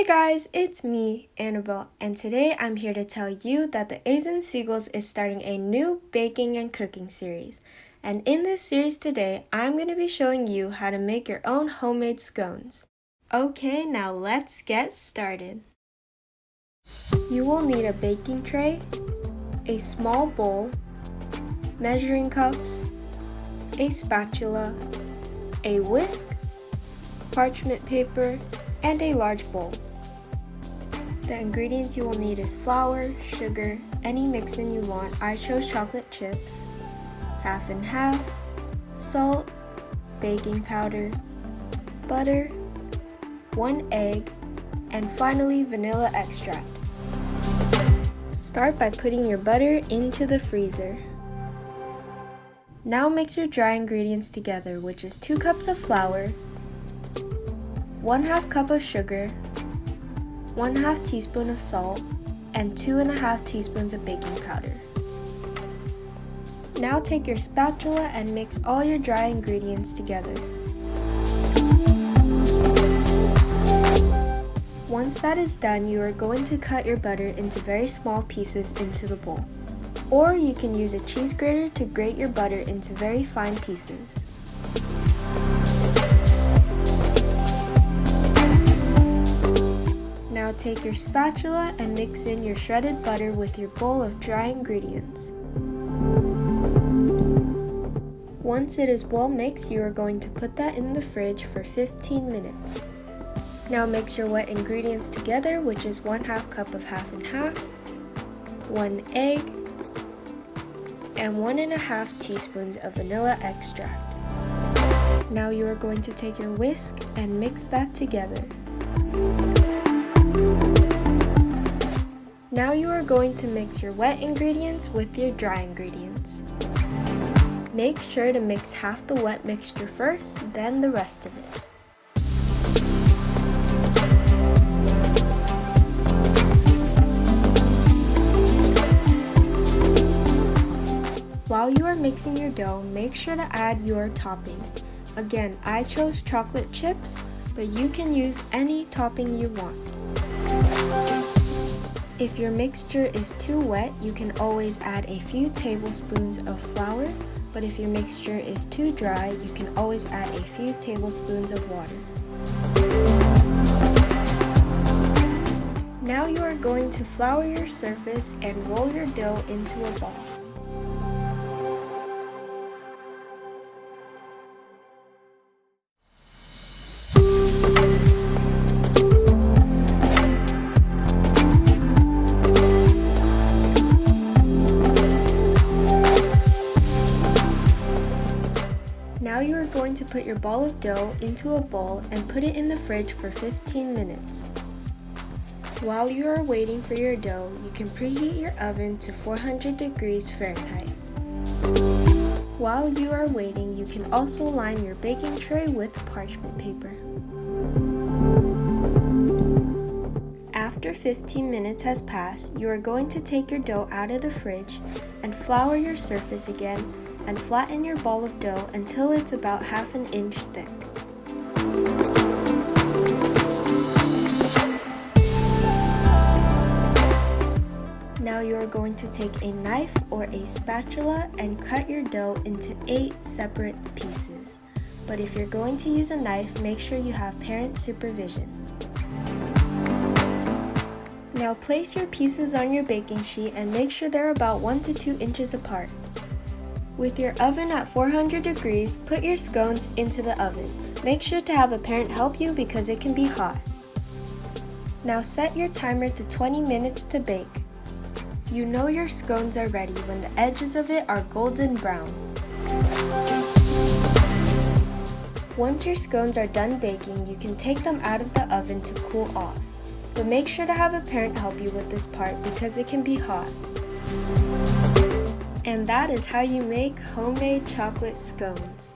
guys, it's me, Annabelle, and today I'm here to tell you that the Asian Seagulls is starting a new baking and cooking series. And in this series today, I'm going to be showing you how to make your own homemade scones. Okay, now let's get started. You will need a baking tray, a small bowl, measuring cups, a spatula, a whisk, parchment paper, and a large bowl. The ingredients you will need is flour, sugar, any mix-in you want. I chose chocolate chips, half and half, salt, baking powder, butter, 1 egg, and finally vanilla extract. Start by putting your butter into the freezer. Now mix your dry ingredients together, which is 2 cups of flour, 1/2 cup of sugar, 1/2 teaspoon of salt, and 2.5 teaspoons of baking powder. Now take your spatula and mix all your dry ingredients together. Once that is done, you are going to cut your butter into very small pieces into the bowl. Or you can use a cheese grater to grate your butter into very fine pieces. Now take your spatula and mix in your shredded butter with your bowl of dry ingredients. Once it is well mixed, you are going to put that in the fridge for 15 minutes. Now mix your wet ingredients together, which is 1/2 cup of half and half, 1 egg, and 1.5 teaspoons of vanilla extract. Now you are going to take your whisk and mix that together. Now you are going to mix your wet ingredients with your dry ingredients. Make sure to mix half the wet mixture first, then the rest of it. While you are mixing your dough, make sure to add your topping. Again, I chose chocolate chips, but you can use any topping you want. If your mixture is too wet, you can always add a few tablespoons of flour, but if your mixture is too dry, you can always add a few tablespoons of water. Now you are going to flour your surface and roll your dough into a ball. Now you are going to put your ball of dough into a bowl and put it in the fridge for 15 minutes. While you are waiting for your dough, you can preheat your oven to 400 degrees Fahrenheit. While you are waiting, you can also line your baking tray with parchment paper. After 15 minutes has passed, you are going to take your dough out of the fridge and flour your surface again and flatten your ball of dough until it's about 1/2 inch thick. Now you are going to take a knife or a spatula and cut your dough into 8 separate pieces. But if you're going to use a knife, make sure you have parent supervision. Now place your pieces on your baking sheet and make sure they're about 1 to 2 inches apart. With your oven at 400 degrees, put your scones into the oven. Make sure to have a parent help you because it can be hot. Now set your timer to 20 minutes to bake. You know your scones are ready when the edges of it are golden brown. Once your scones are done baking, you can take them out of the oven to cool off. But make sure to have a parent help you with this part because it can be hot. And that is how you make homemade chocolate scones.